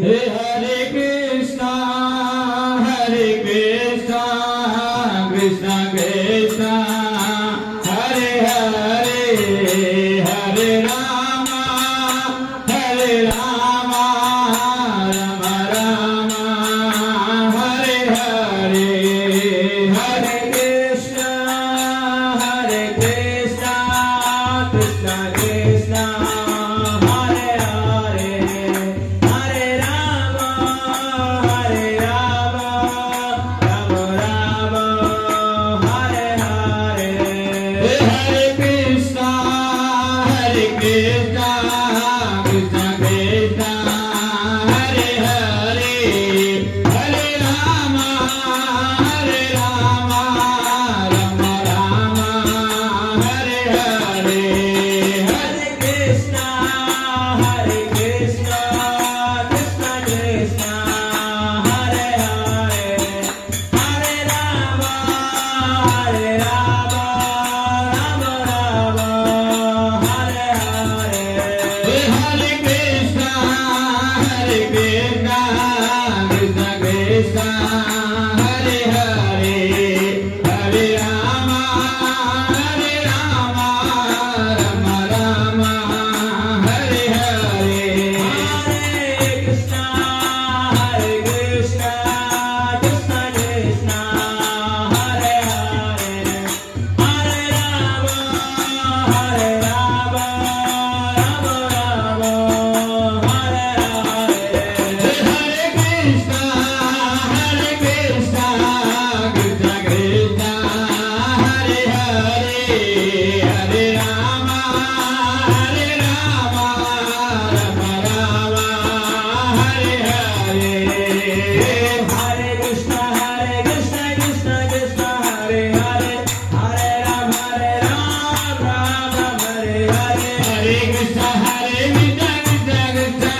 Hare Krishna, Hare Krishna, Krishna Krishna, Hare Hare, Hare Rama, Hare Rama, Rama Rama, Hare Hare, Hare Krishna, Hare Krishna, Krishna Krishna, Hare Hare, Hare Rama, Hare Rama, Rama Rama, Hare Hare, Hare Krishna, Hare Krishna, Krishna Krishna, Hare Hare, Hare Rama, Hare Rama, Rama Rama, Hare Hare, Hare Krishna, Hare Krishna, Krishna Krishna, Hare Hare, Hare Rama, Hare Rama, Rama Rama, Hare Hare, Hare Krishna, Hare Krishna, Krishna Krishna, Hare Hare, Hare Rama, Hare Rama, Rama Rama, Hare Hare, Hare Krishna, Hare Krishna, Krishna Krishna, Hare Hare, Hare Rama, Hare Rama, Rama Rama, Hare Hare, Hare Krishna, Hare Krishna, Krishna Krishna, Hare Hare, Hare Rama, Hare Rama, Rama Rama, Hare Hare, Hare Krishna, Krishna Krishna, Hare Hare, Hare Rama, Rama Hare Hare, Hare Krishna, Krishna Krishna, Hare Hare, Hare Rama, Ram Hare Hare, Hare Krishna, Krishna Krishna, Hare Hare, Hare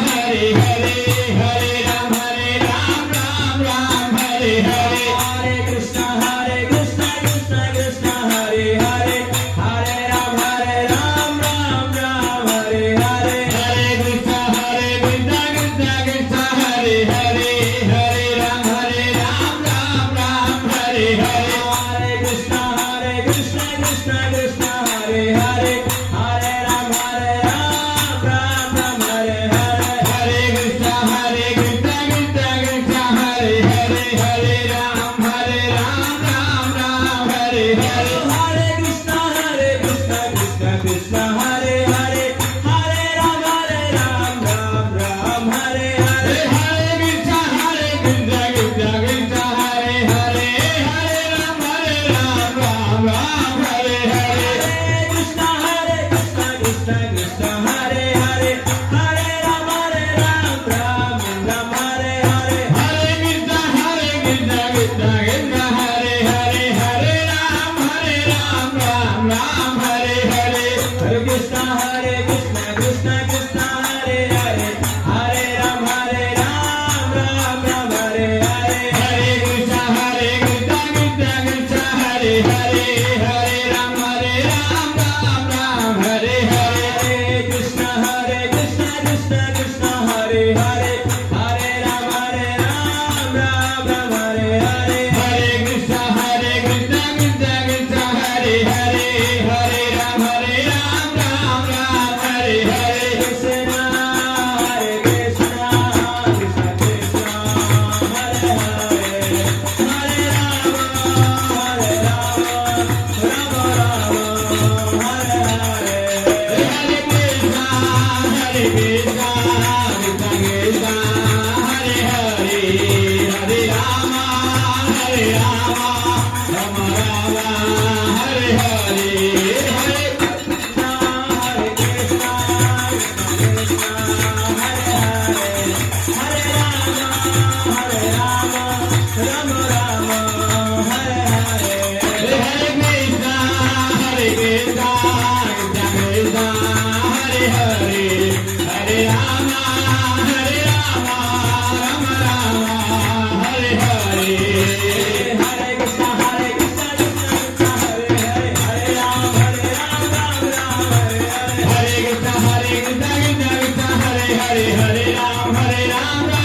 Rama, Ram Hare Hare, Hare Krishna, Krishna Krishna, Hare Hare, Hare Rama, Ram Hare Hare, Hare Krishna, Krishna Krishna, Hare Hare, Hare Rama, Ram Hare Hare, Hare Krishna, Krishna Krishna, Hare Hare, Hare Ram Hare Hare, Hare Krishna, Krishna Krishna, Hare Hare, Hare Ram Ram Hare Hare, Hare Krishna, Krishna Krishna, Hare Hare, Hare Ram Ram Hare Hare, Hare Krishna, Krishna Krishna, Hare Hare, Hare Ram Ram Hare Hare, Hare Krishna, Krishna Krishna, Hare Hare, Hare Ram Ram Hare Hare, Hare Krishna, Krishna Krishna, Hare Hare, Hare Ram Ram Hare Hare, Hare Krishna, Krishna Krishna, Hare Hare, Hare Ram Ram Hare Hare, Hare Krishna, Krishna Krishna, Hare Hare, Hare Ram Ram Hare Hare, Hare Krishna, Krishna Krishna, Hare Hare, Hare Ram Ram Hare Hare, Krishna, Krishna, Krishna Krishna, Hare Hare, Hare Rama, Hare Rama, Rama Rama, Hare Hare, Hare Krishna, Krishna Krishna, Hare Hare, Hare Rama, Hare Rama, Rama Rama, Hare Hare, Hare Krishna, Krishna Krishna, Hare Hare, Hare Rama, Hare Rama, Rama Rama, Hare Hare, Hare Krishna, Krishna Krishna, Hare Hare, Hare Rama, Hare Rama, Rama Rama, Hare Hare, Hare Krishna, Krishna Krishna, Hare Hare, Hare Rama, Rama Rama, Hare Hare, Hare Krishna, Krishna Krishna, Hare Hare, Hare Rama, Rama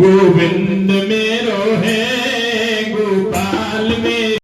Govind में